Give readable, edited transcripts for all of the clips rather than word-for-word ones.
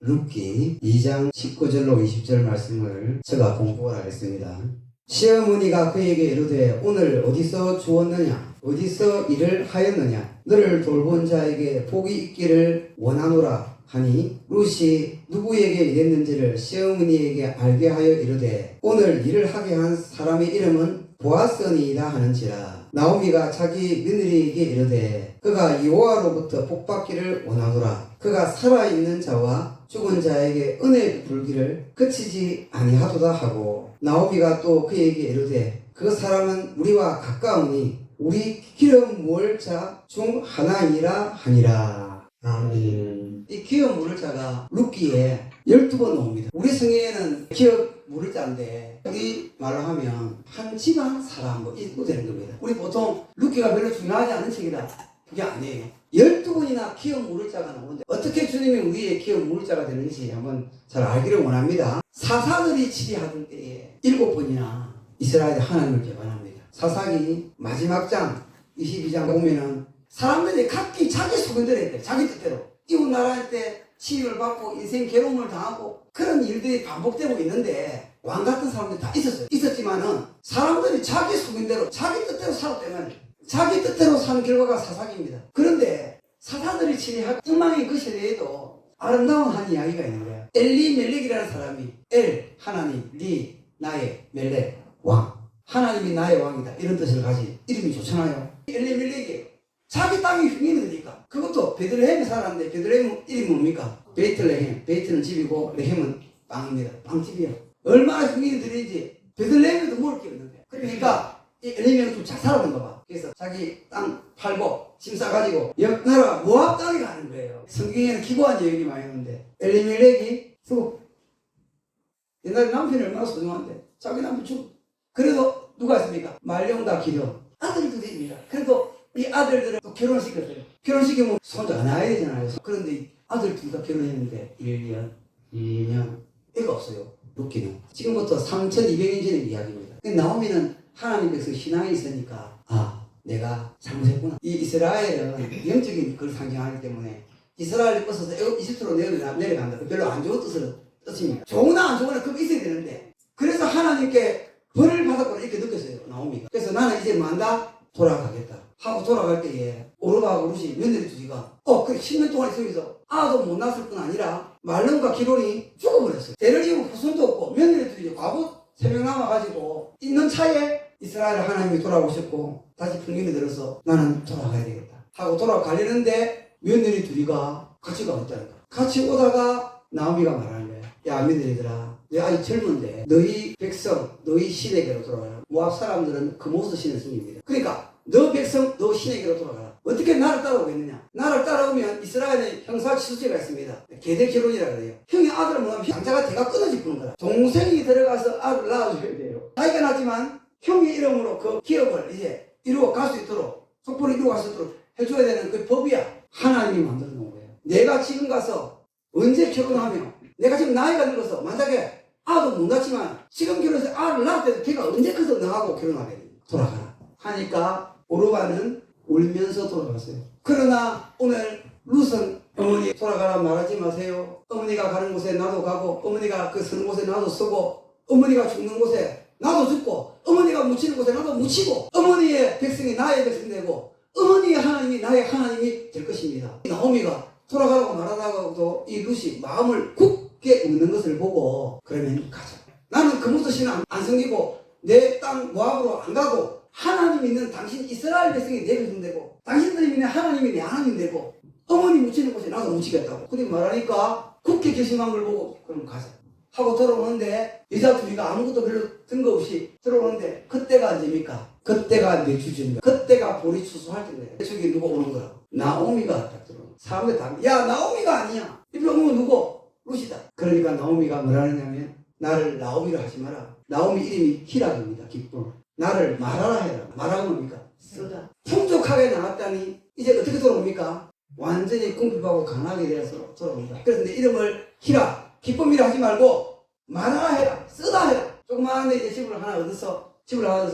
룻기 2장 19절로 20절 말씀을 제가 공부를 하겠습니다. 시어머니가 그에게 이르되 오늘 어디서 주었느냐 어디서 일을 하였느냐 너를 돌본 자에게 복이 있기를 원하노라 하니 룻이 누구에게 일했는지를 시어머니에게 알게 하여 이르되 오늘 일을 하게 한 사람의 이름은 보아스니이다 하는지라. 나오미가 자기 며느리에게 이르되 그가 여호와로부터 복받기를 원하노라. 그가 살아있는 자와 죽은 자에게 은혜 베풀기를 그치지 아니하도다 하고 나오미가 또 그에게 이르되 그 사람은 우리와 가까우니 우리 기름 부을 자 중 하나이라 하니라. 아멘. 이 기업 물을 자가 룻기에 12번 나옵니다. 우리 성경에는 기업 물을 자인데 우리 말로 하면 한 집안 사람 뭐 이거 되는 겁니다. 우리 보통 룻기가 별로 중요하지 않은 책이다. 그게 아니에요. 12번이나 기업 물을 자가 나오는데 어떻게 주님이 우리의 기업 물을 자가 되는지 한번 잘 알기를 원합니다. 사사들이 치리하던 때에 7번이나 이스라엘이 하나님을 배반합니다. 사사기 마지막 장 22장 보면은 사람들이 각기 자기 소견대로 했대. 자기 뜻대로. 이웃 나라한테 치유를 받고 인생 괴로움을 당하고 그런 일들이 반복되고 있는데 왕 같은 사람들이 다 있었어요. 있었지만은 사람들이 자기 소견대로 자기 뜻대로 살았다면 자기 뜻대로 사는 결과가 사사기입니다. 그런데 사사들이 치리할 엉망인 그 시대에도 아름다운 한 이야기가 있는 거예요. 엘리멜렉이라는 사람이 하나님, 리 나의 멜렉 왕, 하나님이 나의 왕이다 이런 뜻을 가진 이름이 좋잖아요. 엘리멜렉이 자기 땅이 흉인이 되니까 그것도 베들레헴에 살았는데 베들레헴 이름이 뭡니까? 베이틀레헴. 베이트는 집이고 레헴은 빵입니다. 빵집이요. 얼마나 흉인이 들인지 베들레헴에도 먹을 게 없는데 그러니까 이 엘리멜렉이 좀 잘 살았는가 봐. 그래서 자기 땅 팔고 짐 싸가지고 옆 나라 모압 땅에 가는 거예요. 성경에는 기고한 얘기 많이 하는데 엘리멜렉이 옛날에 남편이 얼마나 소중한데 자기 남편 죽 그래도 누가 있습니까? 말령과 기령 아들도 됩니다. 그래도 이 아들들은 또 결혼을 시켰어요. 결혼시키면 손자가 나야 되잖아요. 그런데 이 아들 둘 다 결혼했는데 1년, 2년 애가 없어요. 룻기는. 지금부터 3200년 전의 이야기입니다. 나오미는 하나님 백성 신앙이 있으니까 내가 잘못했구나. 이 이스라엘은 영적인 걸 상징하기 때문에 이스라엘을 벗어서 이집트로 내려간다. 별로 안 좋은 뜻입니다. 좋으나 안 좋으나 그거 있어야 되는데 그래서 하나님께 벌을 받았구나 이렇게 느꼈어요. 나오미가. 그래서 나는 이제 만다 돌아가겠다 하고 돌아갈 때에 오르바하고 룻이 며느리 둘이가 그 10년 동안 있으면서 아도 못 낳았을 뿐 아니라 말론과 기론이 죽어버렸어요. 대를 이은 후손도 없고 며느리 둘이 과부 3명 남아가지고 있는 차에 이스라엘 하나님이 돌아오셨고 다시 풍년이 들어서 나는 돌아가야 되겠다 하고 돌아가려는데 며느리 둘이가 같이 가겠다니까. 같이 오다가 나오미가 말하는 거야. 야 며느리들아 내 아이 젊은데 너희 백성 너희 신에게로 돌아가라. 모압 사람들은 금오스 신을 섬깁니다. 그러니까 너 백성 너 신에게로 돌아가라. 어떻게 나를 따라오겠느냐. 나를 따라오면 이스라엘에 형사치수죄가 있습니다. 계대결혼이라 그래요. 형이 아들을 못하면 장자가 대가 끊어질 뿐인 거라. 동생이 들어가서 아들을 낳아줘야 돼요. 자기가 낳지만 형의 이름으로 그 기업을 이제 이루어 갈 수 있도록 속보를 이루어 갈 수 있도록 해줘야 되는 그 법이야. 하나님이 만들어 놓은 거예요. 내가 지금 가서 언제 결혼하면 내가 지금 나이가 들어서 만약에 아도 못 낳지만 지금 결혼해서 아를 낳을 때도 걔가 언제 커서 너하고 결혼하게 돼. 돌아가라 하니까 오르바는 울면서 돌아갔어요. 그러나 오늘 룻은 어머니 돌아가라 말하지 마세요. 어머니가 가는 곳에 나도 가고 어머니가 그 서는 곳에 나도 서고 어머니가 죽는 곳에 나도 죽고 어머니가 묻히는 곳에 나도 묻히고 어머니의 백성이 나의 백성이 되고 어머니의 하나님이 나의 하나님이 될 것입니다. 나오미가 돌아가라고 말하다가도 이 룻이 마음을 굳게 먹는 것을 보고 그러면 가자. 나는 그무스 신을 안 섬기고 내 땅 모압으로 안 가고 하나님 있는 당신 이스라엘 백성이 내 백성 되고 당신들이 믿는 하나님이 내 하나님 되고 어머니 묻히는 곳에 나도 묻히겠다고 그렇게 말하니까 굳게 결심한 걸 보고 그럼 가자 하고 들어오는데 여자 둘이가 아무것도 별로 뜬금없이 들어오는데 그때가 언제입니까? 그때가 내주주입니다. 그때가 보리 추수할 때인데 저기 누가 오는 거라 나오미가 딱 들어오는 사람들 다 야 나오미가 아니야 이 병은 누구? 룻이다. 그러니까 나오미가 뭐라 하냐면 나를 나오미로 하지 마라. 나오미 이름이 히락입니다. 기쁨. 나를 말하라 해라. 말하면 뭡니까? 쓰다. 풍족하게 나왔다니 이제 어떻게 돌아옵니까? 완전히 궁핍하고 가난하게 되어서 돌아옵니다. 그래서 내 이름을 히락 기쁨이라 하지 말고 말하라 해라. 쓰다 해라. 조그마한데 이제 집을 하나 얻어서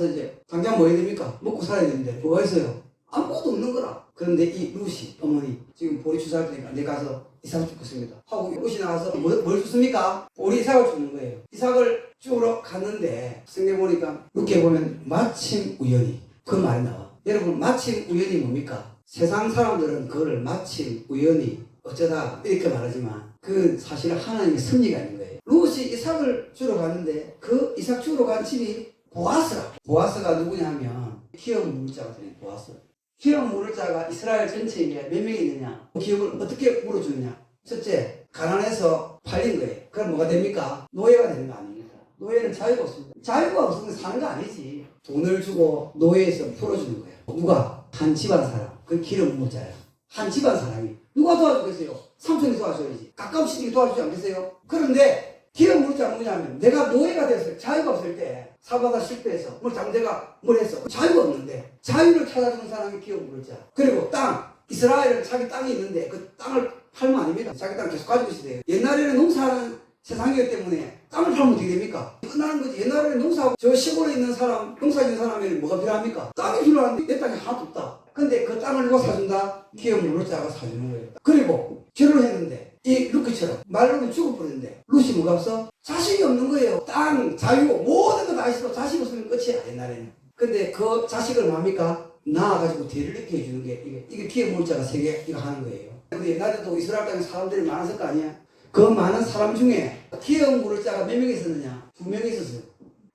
이제 당장 뭐 해야 됩니까? 먹고 살아야 되는데 뭐가 있어요? 아무것도 없는 거라. 그런데 이 루시 어머니 지금 보리 추수할 테니까 내 가서 이삭을 줍겠습니다 하고 루시 나가서 뭘 줍습니까? 보리 이삭을 주는 거예요. 이삭을 주우러 갔는데 성경 보니까 이렇게 보면 마침 우연히 그 말이 나와. 여러분 마침 우연히 뭡니까? 세상 사람들은 그거를 마침 우연히 어쩌다 이렇게 말하지만 그 사실은 하나님의 섭리가 있는 거예요. 루시 이삭을 주러 가는데 그 이삭 주러 간 집이 보아스라. 보아스가 누구냐 하면 기업 물자가 되는 보아스. 기업 물자가 이스라엘 전체에 몇 명이 있느냐? 기업을 어떻게 물어주느냐? 첫째, 가난해서 팔린 거예요. 그럼 뭐가 됩니까? 노예가 되는 거 아닙니까? 노예는 자유가 없습니다. 자유가 없으면 사는 거 아니지. 돈을 주고 노예에서 풀어주는 거예요. 누가? 한 집안 사람. 그 기업 물자야. 한 집안 사람이. 누가 도와주겠어요? 삼촌이 도와줘야지. 가까운 친척이 도와주지 않겠어요? 그런데 기업 물자는 뭐냐면 내가 노예가 됐을 때, 자유가 없을 때 사바가 실패해서 내가 뭘 했어? 자유가 없는데 자유를 찾아주는 사람이 기업 물자. 그리고 땅, 이스라엘은 자기 땅이 있는데 그 땅을 팔면 아닙니다. 자기 땅 계속 가지고 있어야 돼요. 옛날에는 농사하는 세상이기 때문에 땅을 팔면 어떻게 됩니까? 끝나는 거지. 옛날에는 농사하고 저 시골에 있는 사람, 농사 있는 사람에는 뭐가 필요합니까? 땅이 필요한데 내 땅이 하나도 없다. 근데 그 땅을 누가 사준다? 기업 물자가 사주는 거예요. 그리고 결혼했는데 이 루키처럼 말로는 죽어버렸는데 루시 뭐가 없어? 자식이 없는 거예요. 땅, 자유, 모든 거 다 있어. 자식 없으면 끝이야 옛날에는. 근데 그 자식을 뭡니까? 낳아가지고 뒤를 이렇게 해주는 게 이게 기업 물자가 세계 이거 하는 거예요. 근데 옛날에도 이스라엘 땅에 사람들이 많았을 거 아니야? 그 많은 사람 중에 기업 물자가 몇 명 있었느냐? 2명이 있었어요.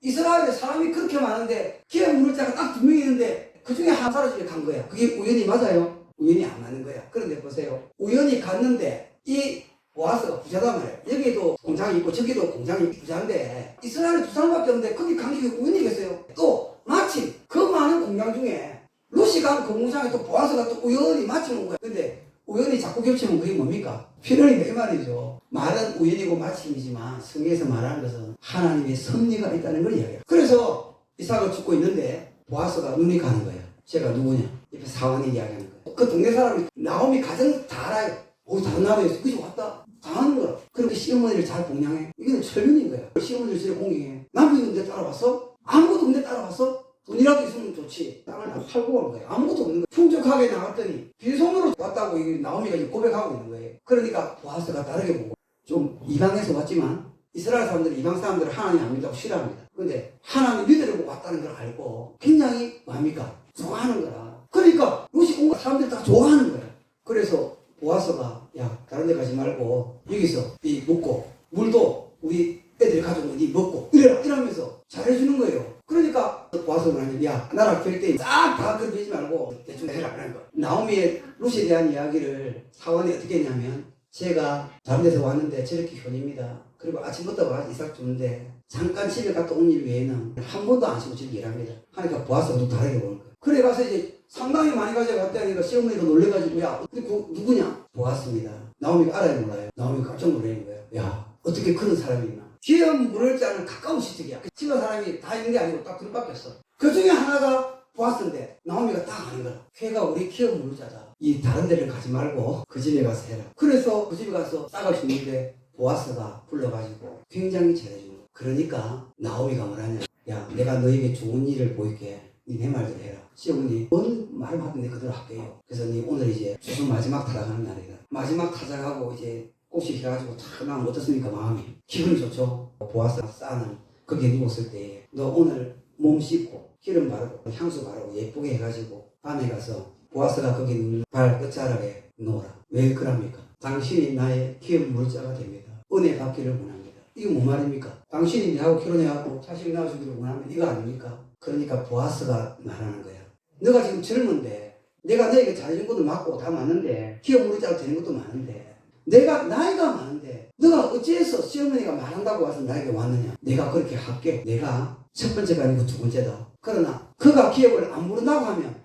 이스라엘에 사람이 그렇게 많은데 기업 물자가 딱 2명이 있는데 그 중에 한 사람 집에 간 거야. 그게 우연히 맞아요? 우연히 안 맞는 거야. 그런데 보세요. 우연히 갔는데 이 보아스가 부자단 말이에요. 여기도 공장이 있고 저기도 공장이 부자인데 이스라엘에 2사람밖에 없는데 거기 간 게 우연이겠어요. 또 마침 그 많은 공장 중에 루시가 그 공장에 또 보아스가 또 우연히 마침 온 거야. 근데 우연히 자꾸 겹치면 그게 뭡니까? 필연이다 이 말이죠. 말은 우연이고 마침이지만 성경에서 말하는 것은 하나님의 섭리가 있다는 걸 이야기해요. 그래서 이삭을 죽고 있는데 보아스가 눈이 가는 거예요. 제가 누구냐? 옆에 사원이 이야기하는 거예요. 그 동네 사람이 나오미 가정 다 알아요. 다른 나라에서 그지 왔다. 다 하는 거야. 그렇게 시어머니를 잘 봉양해. 이건 철면인 거야. 시어머니를 저렇게 공경해. 남편이 근데 따라왔어? 아무것도 없는데 따라왔어? 돈이라도 있으면 좋지. 땅을 다 팔고 온 거야. 아무것도 없는 거야. 풍족하게 나왔더니 빈손으로 왔다고 나오미가 고백하고 있는 거예요. 그러니까 보아스가 다르게 보고 좀 이방에서 왔지만 이스라엘 사람들은 이방 사람들을 하나님 안 믿다고 싫어합니다. 근데 하나님 믿으려고 왔다는 걸 알고 굉장히 뭡니까? 좋아하는 거라. 그러니까 루시 온 사람들이 다 좋아하는 거야. 그래서 보아스가 야 다른 데 가지 말고 여기서 이 먹고 물도 우리 애들이 가져오면 니 먹고 이러면서 잘해주는 거예요. 그러니까 보아스가 말하면 야 나라 결대 싹 다 그렇게 하지 말고 대충 해라 그런 거. 나오미의 루시에 대한 이야기를 사원이 어떻게 했냐면 제가 다른 데서 왔는데 저렇게 현입니다. 그리고 아침부터 와서 이삭 주는데 잠깐 집에 갔다 온 일 외에는 한 번도 안 쉬고 저렇게 일합니다. 하니까 보아스가 또 다르게 보는 거예요. 그래 가서 이제 상당히 많이 가져갔다니까 시어머니가 놀래가지고 야 근데 그 누구냐? 보았습니다. 나오미가 알아요 몰라요? 나오미가 깜짝 놀라는 거예요. 야 어떻게 그런 사람이 있나? 기업 물을 자는 가까운 시댁이야. 그 집안 사람이 다 있는 게 아니고 딱 둘밖에 없어. 그 중에 하나가 보았는데 나오미가 딱 아는 거야. 걔가 우리 기업 물자다. 이 다른 데를 가지 말고 그 집에 가서 해라. 그래서 그 집에 가서 싹을 주는데 보아스가 불러가지고 굉장히 잘해주는 거야. 그러니까 나오미가 뭐라냐? 야 내가 너에게 좋은 일을 보일게. 니 내 말대로 해라. 시어머니 뭔 말을 하든 내 그대로 할게요. 그래서 니 오늘 이제 주소 마지막 타작하는 날이다. 마지막 타작하고 이제 꽃이 해가지고 탁 나면 어떻습니까 마음이? 기분이 좋죠. 보아스 싸는 거기에 누웠을 때 너 오늘 몸 씻고 기름 바르고 향수 바르고 예쁘게 해가지고 밤에 가서 보아스가 거기 눕는 발 끝자락에 놓으라. 왜 그럽니까? 당신이 나의 기업 물자가 됩니다. 은혜 받기를 원합니다. 이거 뭔 말입니까? 당신이 나하고 결혼해갖고 자식을 낳아주기를 원하면 이거 아닙니까? 그러니까 보아스가 말하는 거야. 너가 지금 젊은데 내가 너에게 잘해준 것도 맞고 다 맞는데 기업 물자가 되는 것도 많은데 내가 나이가 많은데 너가 어찌해서 시어머니가 말한다고 와서 나에게 왔느냐? 내가 그렇게 할게. 내가 첫 번째가 아니고 두 번째다. 그러나 그가 기업을 안 부른다고 하면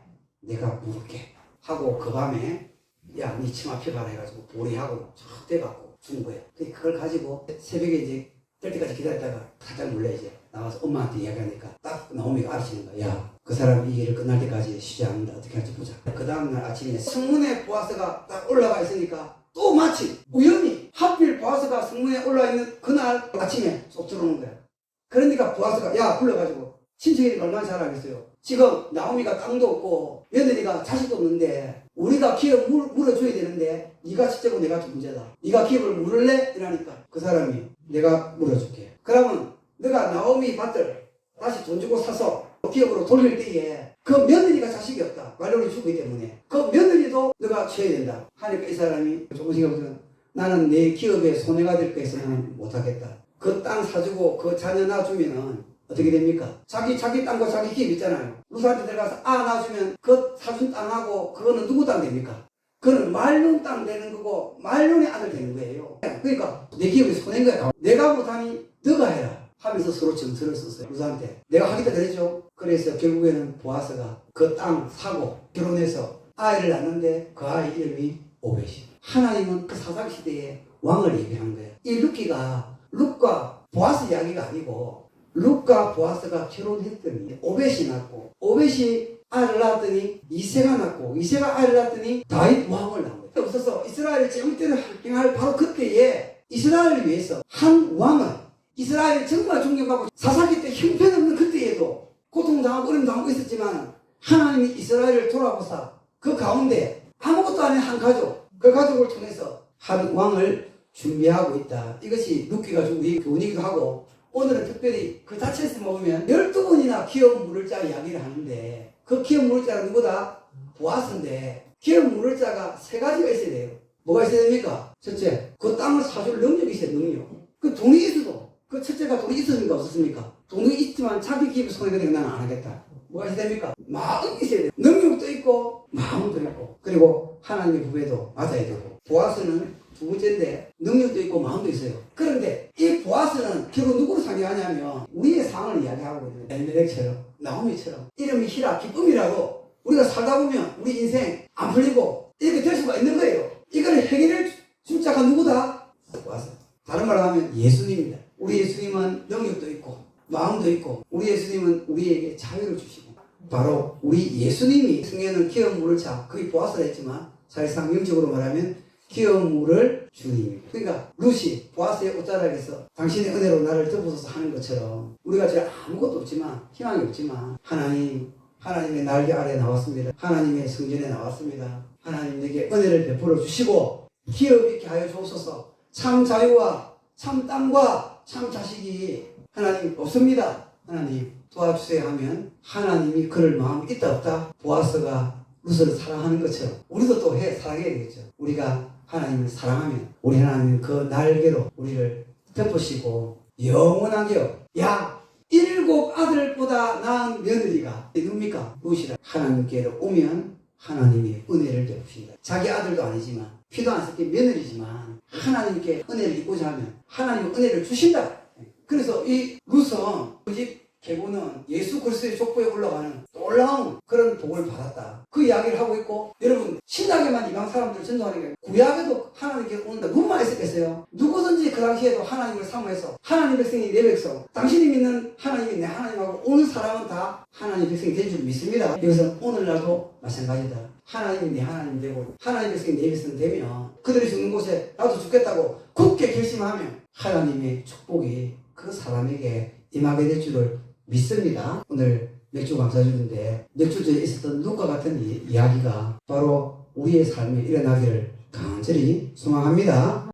내가 부를게 하고 그 밤에 야 니 치마 펴봐라 해가지고 보리하고 쫙 떼갖고 준 거야. 그걸 가지고 새벽에 이제 될 때까지 기다렸다가 살짝 놀래 이제 나와서 엄마한테 이야기하니까 딱 나오미가 알아채는 거야. 야 그 사람 이 일을 끝날 때까지 쉬지 않는다. 어떻게 할지 보자. 그 다음날 아침에 성문에 보아스가 딱 올라가 있으니까 또 마침 우연히 하필 보아스가 성문에 올라와 있는 그날 아침에 쏙 들어오는 거야. 그러니까 보아스가 야 불러가지고 친척이 얼마나 잘 알겠어요. 지금 나오미가 땅도 없고 며느리가 자식도 없는데 우리가 기업 물어줘야 되는데 네가 첫째고 내가 두 번째다. 네가 기업을 물을래? 이러니까 그 사람이 내가 물어줄게. 그러면 너가 나오미 밭을 다시 돈 주고 사서 기업으로 돌릴 때에 그 며느리가 자식이 없다. 말로리 죽기 때문에 그 며느리도 너가 줘야 된다. 하니까 이 사람이 조금 생각해보면 나는 내 기업에 손해가 될 거해서 나는 못하겠다. 그 땅 사주고 그 자녀 놔주면은 어떻게 됩니까? 자기 땅과 자기 기업 있잖아요. 누구한테 들어가서 놔주면 그 사준 땅하고 그거는 누구 땅 됩니까? 그거는 말론 땅 되는 거고 말론의 아들 되는 거예요. 그러니까 내 기업이 손해인 거야. 내가 못하니 너가 해라 하면서 서로 점수를 썼어요. 누구한테 내가 하겠다 그랬죠. 그래서 결국에는 보아스가 그 땅 사고 결혼해서 아이를 낳는데 그 아이 이름이 오벳이. 하나님은 그 사사기시대에 왕을 예비한 거예요. 이 룻과 보아스 이야기가 아니고 룻과 보아스가 결혼했더니 오벳이 낳고 오벳이 아이를 낳았더니 이새가 낳고 이새가 아이를 낳았더니 다윗 왕을 낳은 거예요. 없어서 이스라엘을 제국대를 할할 바로 그때에 이스라엘을 위해서 한 왕은 이스라엘을 정말 존경하고 사사기 때 형편없는 그때에도 고통당하고 어려움당하고 있었지만 하나님이 이스라엘을 돌아보사 그 가운데 아무것도 아닌 한 가족 그 가족을 통해서 한 왕을 준비하고 있다. 이것이 룻기가 좀 우리 교훈이기도 하고 오늘은 특별히 그 자체에서 보면 12번이나 기업 물을 자 이야기를 하는데 그 기업 물을 자가 누구다? 보아스인데 기업 물을 자가 세 가지가 있어야 돼요. 뭐가 있어야 됩니까? 첫째, 그 땅을 사줄 능력이 있어야 돼요. 능력. 그 돈이 있어도 그 첫째가 돈이 있었습니까? 없었습니까? 돈이 있지만 자기 기업에 손해가 되면 나는 안 하겠다. 뭐가 있어야 됩니까? 마음이 있어야 돼요. 능력도 있고 마음도 있고 그리고 하나님의 후배도 맞아야 되고 보아스는 두 번째인데 능력도 있고 마음도 있어요. 그런데 이 보아스는 결국 누구를 상징하냐면 우리의 상을 이야기하고 있는 엘멜렉처럼 나오미처럼 이름이 히라 기쁨이라고 우리가 살다 보면 우리 인생 안 풀리고 이렇게 될 수가 있는 거예요. 이거를 해결할 줄 자가 누구다? 보아스. 다른 말로 하면 예수님입니다. 우리 예수님은 능력도 있고 마음도 있고 우리 예수님은 우리에게 자유를 주시고 바로 우리 예수님이 성경에는 기업 물을 자 그게 보아스라 했지만 사실상 명적으로 말하면 기업 물을 주님입니다. 그러니까 룻이 보아스의 옷자락에서 당신의 은혜로 나를 덮어서 하는 것처럼 우리가 지금 아무것도 없지만 희망이 없지만 하나님의 날개 아래 나왔습니다. 하나님의 성전에 나왔습니다. 하나님 내게 은혜를 베풀어 주시고 기업 있게 하여 주옵소서. 참 자유와 참 땅과 참 자식이 하나님 없습니다. 하나님 도와주세요 하면 하나님이 그럴 마음이 있다 없다? 보아스가 룻을 사랑하는 것처럼 우리도 또 사랑해야 되겠죠. 우리가 하나님을 사랑하면 우리 하나님은 그 날개로 우리를 덮으시고 영원한 기업. 야 7 아들보다 나은 며느리가 누굽니까? 룻이라. 하나님께로 오면 하나님이 은혜를 베푸신다. 자기 아들도 아니지만 피도 안 섞인 며느리지만 하나님께 은혜를 입고자 하면 하나님은 은혜를 주신다. 그래서 이 룻은 그 집 계보는 예수 그리스도의 족보에 올라가는 놀라운 그런 복을 받았다. 그 이야기를 하고 있고 여러분 신약에만 이방 사람들 전도하는 게 구약에도 하나님께 온다. 누구만 있었겠어요? 누구든지 그 당시에도 하나님을 사모해서 하나님 백성이 내 백성 당신이 믿는 하나님이 내 하나님하고 오는 사람은 다 하나님 백성이 된 줄 믿습니다. 이것은 오늘날도 마찬가지다. 하나님이 내 하나님 되고 하나님 백성이 내 백성 되면 그들이 죽는 곳에 나도 죽겠다고 굳게 결심하면 하나님의 축복이 그 사람에게 임하게 될 줄을 믿습니다. 오늘 맥주 감사주는데 맥주 전에 있었던 룻과 같은 이야기가 바로 우리의 삶에 일어나기를 간절히 소망합니다.